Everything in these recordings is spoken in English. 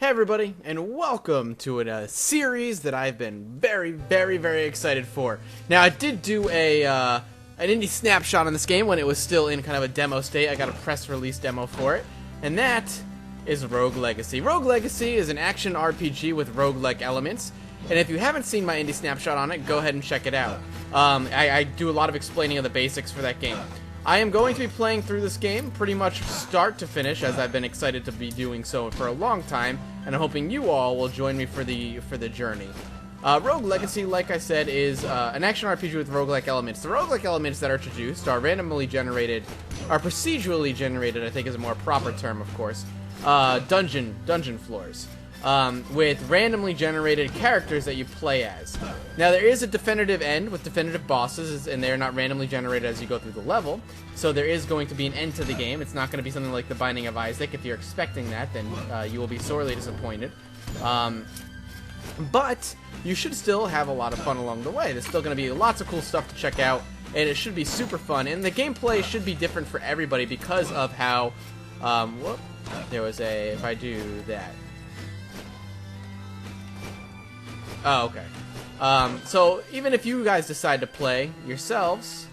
everybody, and welcome to a series that I've been very excited for. Now, I did do an indie snapshot on this game when it was still in kind of a demo state. I got a press release demo for it, and that is Rogue Legacy. Rogue Legacy is an action RPG with roguelike elements, and if you haven't seen my indie snapshot on it, go ahead and check it out. I do a lot of explaining of the basics for that game. I am going to be playing through this game pretty much start to finish, as I've been excited to be doing so for a long time, and I'm hoping you all will join me for the journey. Rogue Legacy, like I said, is an action RPG with roguelike elements. The roguelike elements that are introduced are randomly generated, are procedurally generated, I think is a more proper term, of course, dungeon floors. With randomly generated characters that you play as. Now, there is a definitive end with definitive bosses, and they're not randomly generated as you go through the level, so there is going to be an end to the game. It's not going to be something like The Binding of Isaac. If you're expecting that, then you will be sorely disappointed. But you should still have a lot of fun along the way. There's still going to be lots of cool stuff to check out, and it should be super fun, and the gameplay should be different for everybody because of how, if I do that. Oh, okay. So even if you guys decide to play yourselves,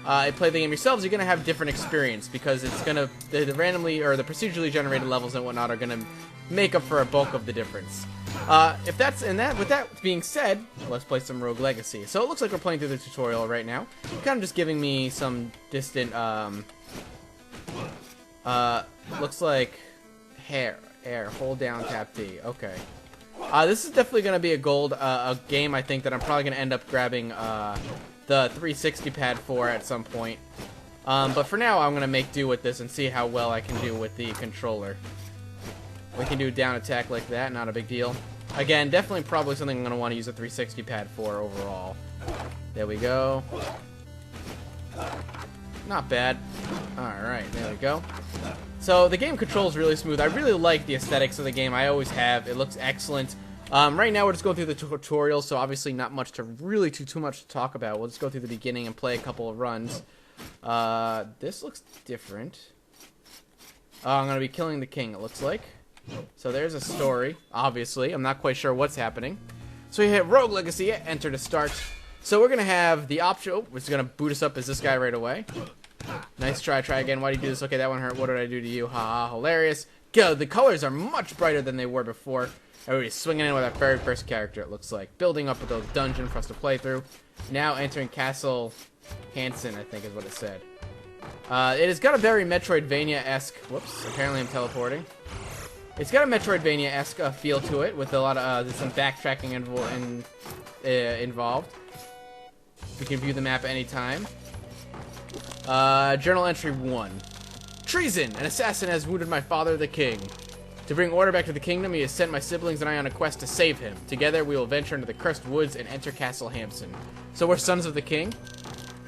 play the game yourselves, you're gonna have different experience because it's gonna the randomly or the procedurally generated levels and whatnot are gonna make up for a bulk of the difference. With that being said, let's play some Rogue Legacy. So it looks like we're playing through the tutorial right now. Kind of just giving me some distant looks like air, hold down, tap D. Okay. This is definitely going to be a game, I think, that I'm probably going to end up grabbing the 360 pad for at some point. But for now, I'm going to make do with this and see how well I can do with the controller. We can do down attack like that, not a big deal. Again, definitely probably something I'm going to want to use a 360 pad for overall. There we go. Not bad. Alright, there we go. So the game controls really smooth. I really like the aesthetics of the game. I always have. It looks excellent. Right now we're just going through the tutorial, so obviously not much to really too much to talk about. We'll just go through the beginning and play a couple of runs. This looks different. I'm going to be killing the king, it looks like. So there's a story, obviously. I'm not quite sure what's happening. So you hit Rogue Legacy, enter to start. So we're going to have the option. Oh, it's going to boot us up as this guy right away. Nice try again. Why do you do this? Okay, that one hurt. What did I do to you? Haha, hilarious. Go, the colors are much brighter than they were before. Everybody's swinging in with our very first character, it looks like. Building up with a dungeon for us to play through. Now entering Castle Hansen, I think is what it said. It has got a very Metroidvania-esque... Whoops, apparently I'm teleporting. It's got a Metroidvania-esque feel to it, with a lot of there's some backtracking involved. We can view the map anytime. Journal entry 1. Treason! An assassin has wounded my father, the king. To bring order back to the kingdom, he has sent my siblings and I on a quest to save him. Together, we will venture into the cursed woods and enter Castle Hansen. So we're sons of the king?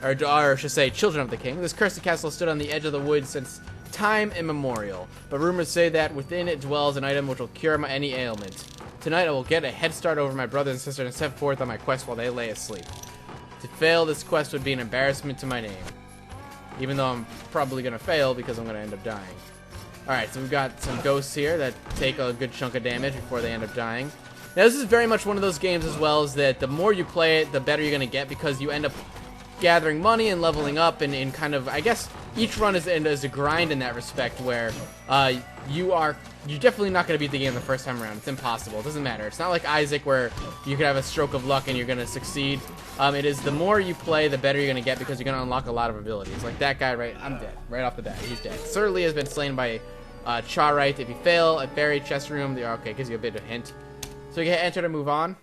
Or I should say, children of the king. This cursed castle stood on the edge of the woods since time immemorial. But rumors say that within it dwells an item which will cure any ailment. Tonight, I will get a head start over my brothers and sisters and set forth on my quest while they lay asleep. To fail this quest would be an embarrassment to my name. Even though I'm probably going to fail because I'm going to end up dying. Alright, so we've got some ghosts here that take a good chunk of damage before they end up dying. Now, this is very much one of those games as well, is that the more you play it, the better you're going to get because you end up gathering money and leveling up and kind of, I guess, each run is a grind in that respect where you're definitely not going to beat the game the first time around. It's impossible. It doesn't matter. It's not like Isaac where you could have a stroke of luck and you're going to succeed. It is the more you play, the better you're going to get because you're going to unlock a lot of abilities. Like that guy, right? I'm dead. Right off the bat. He's dead. Sir Lee has been slain by Charite. If you fail at Fairy Chest Room, okay, gives you a bit of a hint. So we get enter to move on.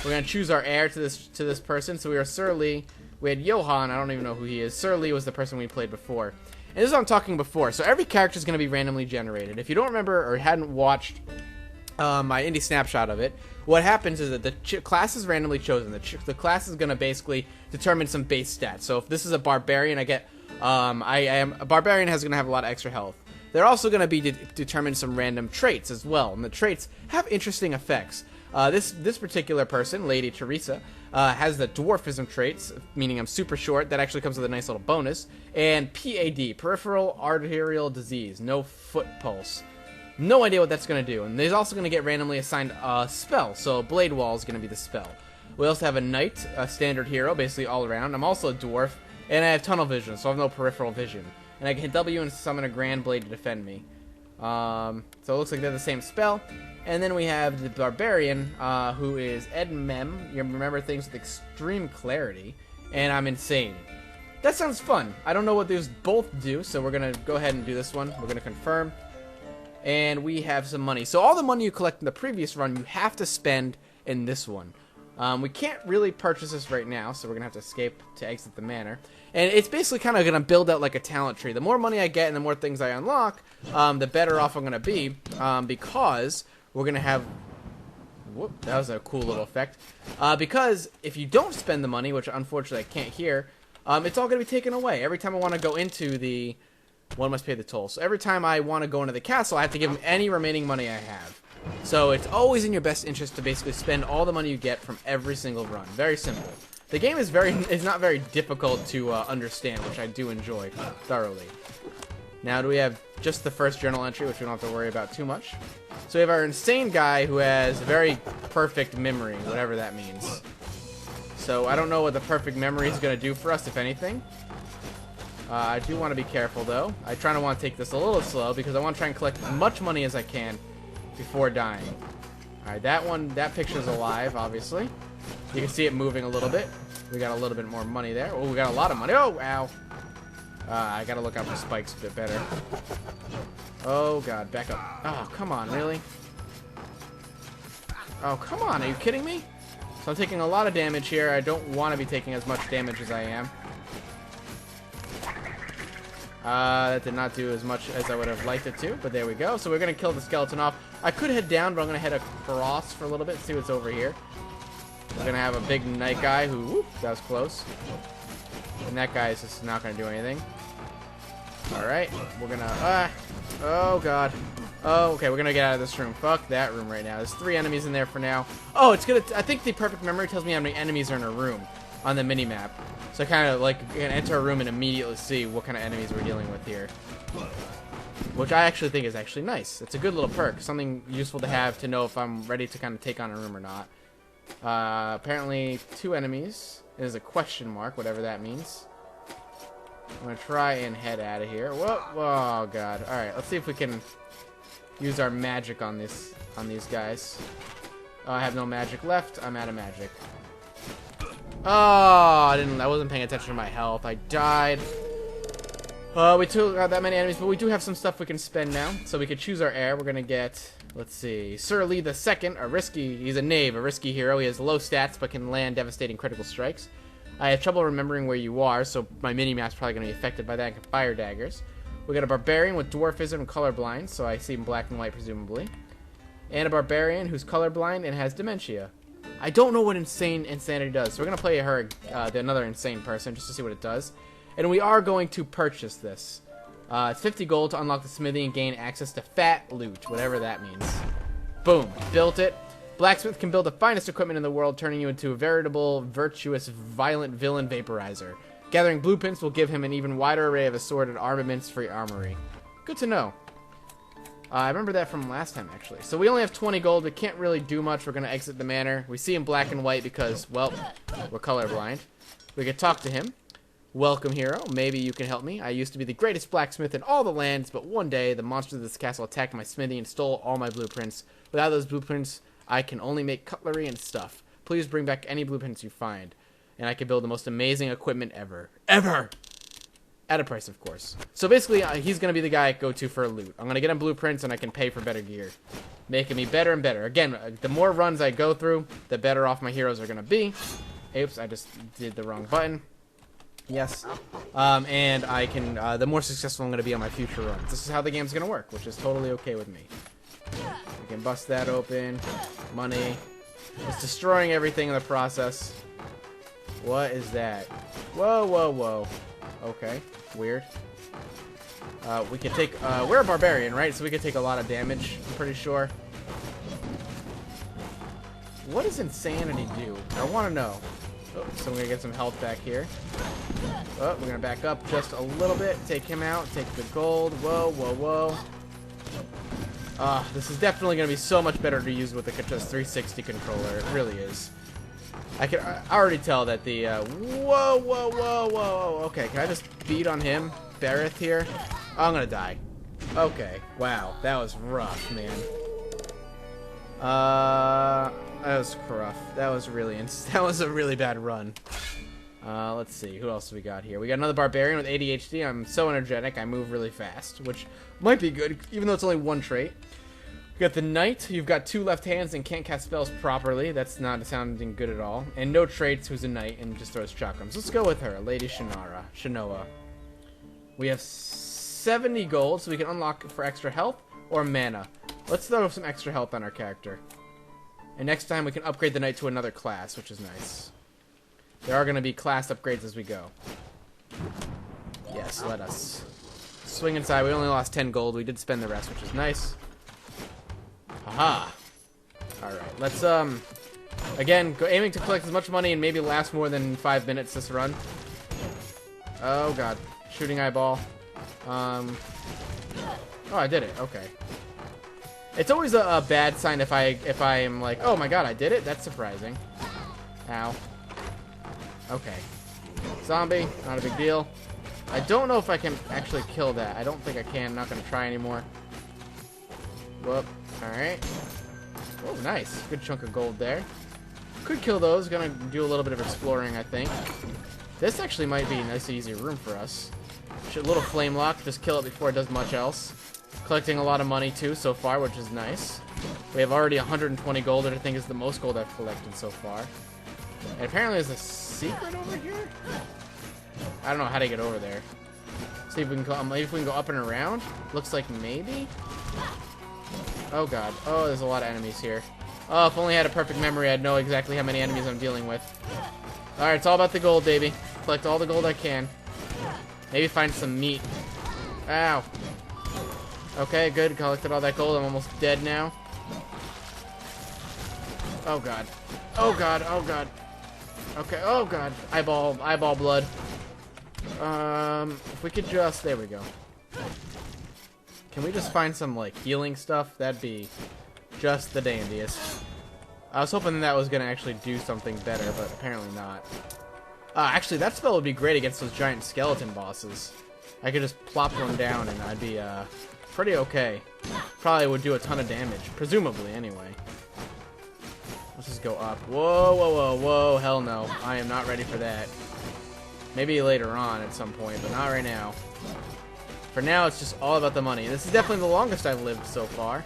We're going to choose our heir to this person. So we are Sir Lee. We had Johan. I don't even know who he is. Sir Lee was the person we played before. And this is what I'm talking before. So every character is going to be randomly generated. If you don't remember or hadn't watched my indie snapshot of it, what happens is that the class is randomly chosen. The class is going to basically determine some base stats. So if this is a barbarian, a barbarian is going to have a lot of extra health. They're also going to be determine some random traits as well, and the traits have interesting effects. This particular person, Lady Teresa, has the dwarfism traits, meaning I'm super short. That actually comes with a nice little bonus. And PAD, peripheral arterial disease, no foot pulse. No idea what that's going to do. And he's also going to get randomly assigned a spell. So Blade Wall is going to be the spell. We also have a knight, a standard hero, basically all around. I'm also a dwarf, and I have tunnel vision, so I have no peripheral vision. And I can hit W and summon a Grand Blade to defend me. So it looks like they're the same spell. And then we have the Barbarian, who is Edmem. You remember things with extreme clarity. And I'm insane. That sounds fun. I don't know what these both do, so we're going to go ahead and do this one. We're going to confirm. And we have some money. So all the money you collect in the previous run, you have to spend in this one. We can't really purchase this right now, so we're going to have to escape to exit the manor. And it's basically kind of going to build out like a talent tree. The more money I get and the more things I unlock, the better off I'm going to be, because we're going to have... Whoop, that was a cool little effect. Because if you don't spend the money, which unfortunately I can't hear, it's all going to be taken away. Every time I want to go into the... One must pay the toll. So every time I want to go into the castle, I have to give him any remaining money I have. So it's always in your best interest to basically spend all the money you get from every single run. Very simple. The game is not very difficult to understand, which I do enjoy thoroughly. Now, do we have just the first journal entry, which we don't have to worry about too much? So we have our insane guy who has very perfect memory, whatever that means. So I don't know what the perfect memory is going to do for us, if anything. I do want to be careful, though. I try to want to take this a little slow, because I want to try and collect as much money as I can before dying. Alright, that picture's alive, obviously. You can see it moving a little bit. We got a little bit more money there. Oh, we got a lot of money. Oh, ow. I gotta look out for spikes a bit better. Oh, God, back up. Oh, come on, really? Oh, come on, are you kidding me? So I'm taking a lot of damage here. I don't want to be taking as much damage as I am. That did not do as much as I would have liked it to, but there we go. So we're going to kill the skeleton off. I could head down, but I'm going to head across for a little bit, see what's over here. We're going to have a big knight guy who, whoop, that was close. And that guy is just not going to do anything. Alright, we're going to, oh god. Oh, okay, we're going to get out of this room. Fuck that room right now. There's 3 enemies in there for now. Oh, it's going to, I think the perfect memory tells me how many enemies are in a room on the mini-map. So I kind of like can enter a room and immediately see what kind of enemies we're dealing with here. Which I actually think is actually nice. It's a good little perk. Something useful to have to know if I'm ready to kind of take on a room or not. Apparently 2 enemies. There's a question mark, whatever that means. I'm going to try and head out of here. Whoa, oh god. Alright, let's see if we can use our magic on these guys. I have no magic left. I'm out of magic. Oh, I wasn't paying attention to my health. I died. We took out that many enemies, but we do have some stuff we can spend now. So we could choose our heir. We're gonna get, let's see, Sir Lee II, he's a knave, a risky hero. He has low stats, but can land devastating critical strikes. I have trouble remembering where you are, so my mini-map's probably gonna be affected by that. And can fire daggers. We got a barbarian with dwarfism and colorblind, so I see him black and white presumably. And a barbarian who's colorblind and has dementia. I don't know what insanity does, so we're going to play her, another insane person, just to see what it does. And we are going to purchase this. It's 50 gold to unlock the smithy and gain access to fat loot, whatever that means. Boom, built it. Blacksmith can build the finest equipment in the world, turning you into a veritable, virtuous, violent villain vaporizer. Gathering blueprints will give him an even wider array of assorted armaments for your armory. Good to know. I remember that from last time, actually. So we only have 20 gold. We can't really do much. We're going to exit the manor. We see him black and white because, well, we're colorblind. We could talk to him. Welcome, hero. Maybe you can help me. I used to be the greatest blacksmith in all the lands, but one day the monsters of this castle attacked my smithy and stole all my blueprints. Without those blueprints, I can only make cutlery and stuff. Please bring back any blueprints you find, and I can build the most amazing equipment ever. Ever! At a price, of course. So basically, he's going to be the guy I go to for loot. I'm going to get him blueprints, and I can pay for better gear. Making me better and better. Again, the more runs I go through, the better off my heroes are going to be. Oops, I just did the wrong button. Yes. And I can, the more successful I'm going to be on my future runs. This is how the game's going to work, which is totally okay with me. We can bust that open. Money. It's destroying everything in the process. What is that? Whoa, whoa, whoa. Okay, weird. We could take, we're a barbarian, right? So we could take a lot of damage, I'm pretty sure. What does insanity do? I want to know. Oh, so we're going to get some health back here. Oh, we're going to back up just a little bit. Take him out. Take the gold. Whoa, whoa, whoa. This is definitely going to be so much better to use with the just 360 controller. It really is. I already tell that the, whoa, whoa, whoa, whoa. Okay, can I just beat on him? Bareth here? Oh, I'm going to die. Okay, wow. That was rough, man. That was rough. That was a really bad run. Let's see, who else do we got here? We got another barbarian with ADHD. I'm so energetic, I move really fast, which might be good, even though it's only one trait. We got the knight. You've got 2 left hands and can't cast spells properly. That's not sounding good at all. And no traits, who's a knight and just throws chakrams. Let's go with her, Lady Shanoa. We have 70 gold, so we can unlock for extra health or mana. Let's throw some extra health on our character. And next time we can upgrade the knight to another class, which is nice. There are going to be class upgrades as we go. Yes, let us swing inside. We only lost 10 gold. We did spend the rest, which is nice. Haha. Alright, let's, again, aiming to collect as much money and maybe last more than 5 minutes this run. Oh, God. Shooting eyeball. Oh, I did it. Okay. It's always a bad sign if I am like, oh my god, I did it? That's surprising. Ow. Okay. Zombie, not a big deal. I don't know if I can actually kill that. I don't think I can. I'm not going to try anymore. Whoop. Alright. Oh, nice. Good chunk of gold there. Could kill those. Gonna do a little bit of exploring, I think. This actually might be a nice, easy room for us. A little flame lock. Just kill it before it does much else. Collecting a lot of money, too, so far, which is nice. We have already 120 gold, that I think is the most gold I've collected so far. And apparently there's a secret over here? I don't know how to get over there. See if we can go, maybe if we can go up and around? Looks like maybe? Oh god. Oh, there's a lot of enemies here. Oh, if only I had a perfect memory, I'd know exactly how many enemies I'm dealing with. Alright, it's all about the gold, baby. Collect all the gold I can. Maybe find some meat. Ow. Okay, good. Collected all that gold. I'm almost dead now. Oh god. Oh god. Oh god. Okay. Oh god. Eyeball blood. If we could just... There we go. Can we just find some, like, healing stuff? That'd be just the dandiest. I was hoping that was gonna actually do something better, but apparently not. Actually, that spell would be great against those giant skeleton bosses. I could just plop one down and I'd be, pretty okay. Probably would do a ton of damage. Presumably, anyway. Let's just go up. Whoa, whoa, whoa, whoa. Hell no. I am not ready for that. Maybe later on at some point, but not right now. For now, it's just all about the money. This is definitely the longest I've lived so far.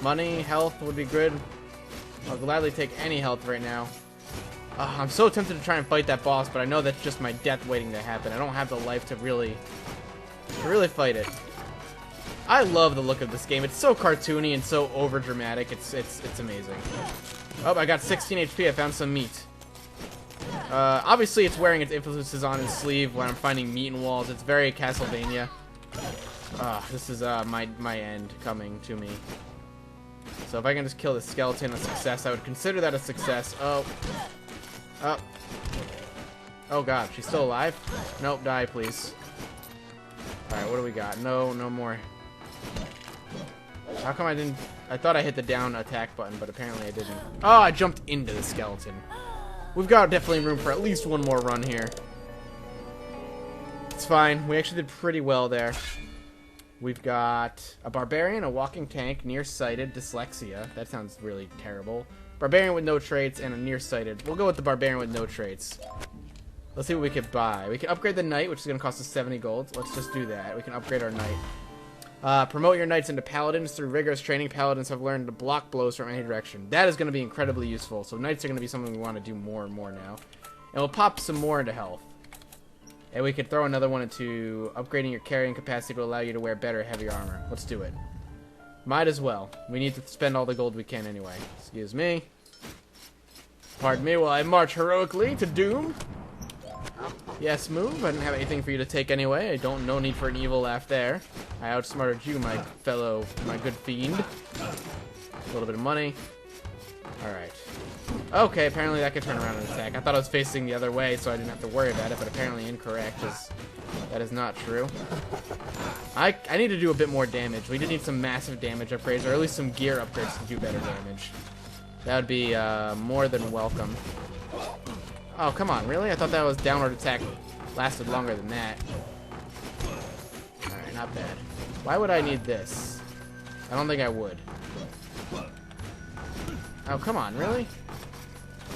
Money, health would be good. I'll gladly take any health right now. I'm so tempted to try and fight that boss, but I know that's just my death waiting to happen. I don't have the life to really fight it. I love the look of this game. It's so cartoony and so over-dramatic. It's amazing. Oh, I got 16 HP. I found some meat. Obviously, it's wearing its influences on its sleeve when I'm finding meat in walls. It's very Castlevania. This is my end coming to me. So if I can just kill the skeleton, a success. I would consider that a success. Oh. Oh. Oh god, she's still alive? Nope, die please. Alright, what do we got? No more. How come I didn't... I thought I hit the down attack button, but apparently I didn't. Oh, I jumped into the skeleton. We've got definitely room for at least one more run here. It's fine. We actually did pretty well there. We've got a barbarian, a walking tank, nearsighted, dyslexia. That sounds really terrible. Barbarian with no traits, and a nearsighted. We'll go with the barbarian with no traits. Let's see what we could buy. We can upgrade the knight, which is going to cost us 70 gold. Let's just do that. We can upgrade our knight. Promote your knights into paladins. Through rigorous training, paladins have learned to block blows from any direction. That is going to be incredibly useful. So knights are going to be something we want to do more and more now. And we'll pop some more into health. And we could throw another one into upgrading your carrying capacity to allow you to wear better, heavier armor. Let's do it. Might as well. We need to spend all the gold we can anyway. Excuse me. Pardon me while I march heroically to doom. Yes, move. I didn't have anything for you to take anyway. No need for an evil laugh there. I outsmarted you, my good fiend. A little bit of money. Alright. Okay, apparently that could turn around and attack. I thought I was facing the other way, so I didn't have to worry about it, but apparently incorrect, as That is not true. I need to do a bit more damage. We just need some massive damage upgrades, or at least some gear upgrades to do better damage. That would be more than welcome. Oh, come on, really? I thought that was downward attack lasted longer than that. Alright, not bad. Why would I need this? I don't think I would. Oh, come on, really?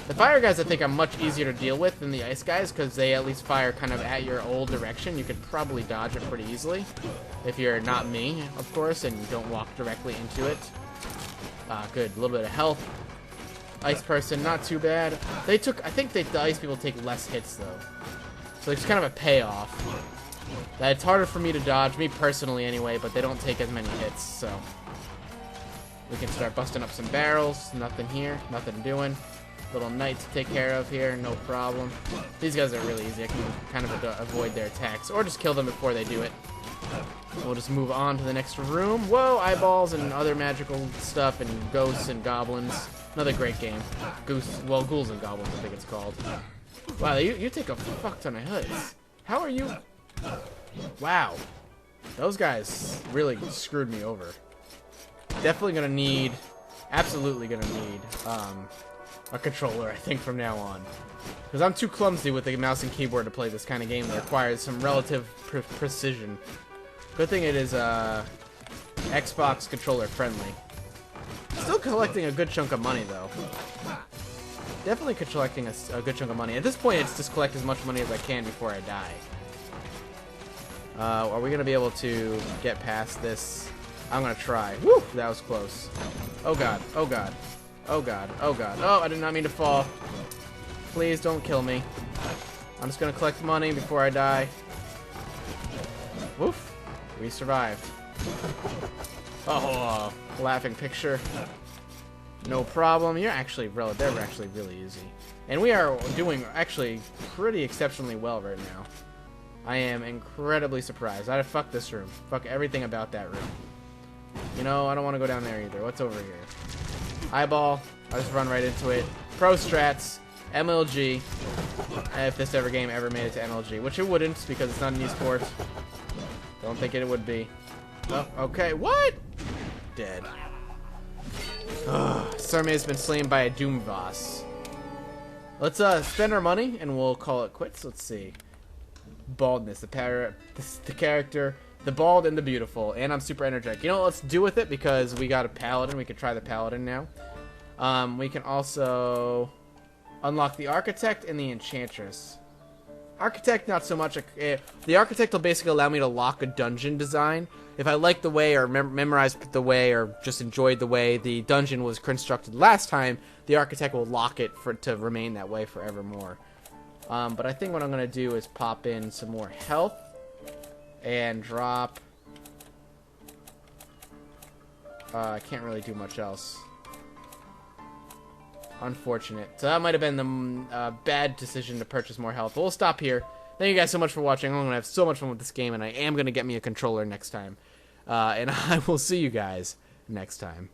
The fire guys I think are much easier to deal with than the ice guys, because they at least fire kind of at your old direction. You could probably dodge it pretty easily. If you're not me, of course, and you don't walk directly into it. Good, a little bit of health. Ice person, not too bad. I think the ice people take less hits, though. So it's kind of a payoff. That it's harder for me to dodge, me personally anyway, but they don't take as many hits, so. We can start busting up some barrels. Nothing here, nothing doing. Little knight to take care of here, no problem. These guys are really easy. I can kind of avoid their attacks, or just kill them before they do it. We'll just move on to the next room. Whoa, eyeballs and other magical stuff, and ghosts and goblins. Another great game. Ghouls and Goblins, I think it's called. Wow, you take a fuck ton of hits. How are you? Wow. Those guys really screwed me over. Definitely gonna need, absolutely gonna need, a controller, I think, from now on. Because I'm too clumsy with the mouse and keyboard to play this kind of game that requires some relative precision. Good thing it is, Xbox controller friendly. Still collecting a good chunk of money, though. Definitely collecting a good chunk of money. At this point, it's just collect as much money as I can before I die. Are we going to be able to get past this? I'm going to try. Woo! That was close. Oh, God. Oh, God. Oh, God. Oh, God. Oh, I did not mean to fall. Please don't kill me. I'm just going to collect money before I die. Woof. We survived. Oh, laughing picture. No problem. They're actually really easy. And we are doing actually pretty exceptionally well right now. I am incredibly surprised. I'd fuck this room. Fuck everything about that room. You know, I don't want to go down there either. What's over here? Eyeball. I'll just run right into it. Pro strats. MLG. If this game ever made it to MLG. Which it wouldn't, because it's not an esport. Don't think it would be. Oh, okay. What? Dead. Sarmay's been slain by a Doom boss. Let's spend our money and we'll call it quits. Let's see. Baldness, the character, the bald and the beautiful, and I'm super energetic. You know what, let's do with it because we got a paladin. We could try the paladin now. We can also unlock the architect and the enchantress. Architect, not so much. The architect will basically allow me to lock a dungeon design. If I like the way, or memorized the way, or just enjoyed the way the dungeon was constructed last time, the architect will lock it to remain that way forevermore. But I think what I'm going to do is pop in some more health and drop... I can't really do much else. Unfortunate. So that might have been the bad decision to purchase more health. But we'll stop here. Thank you guys so much for watching. I'm going to have so much fun with this game, and I am going to get me a controller next time. And I will see you guys next time.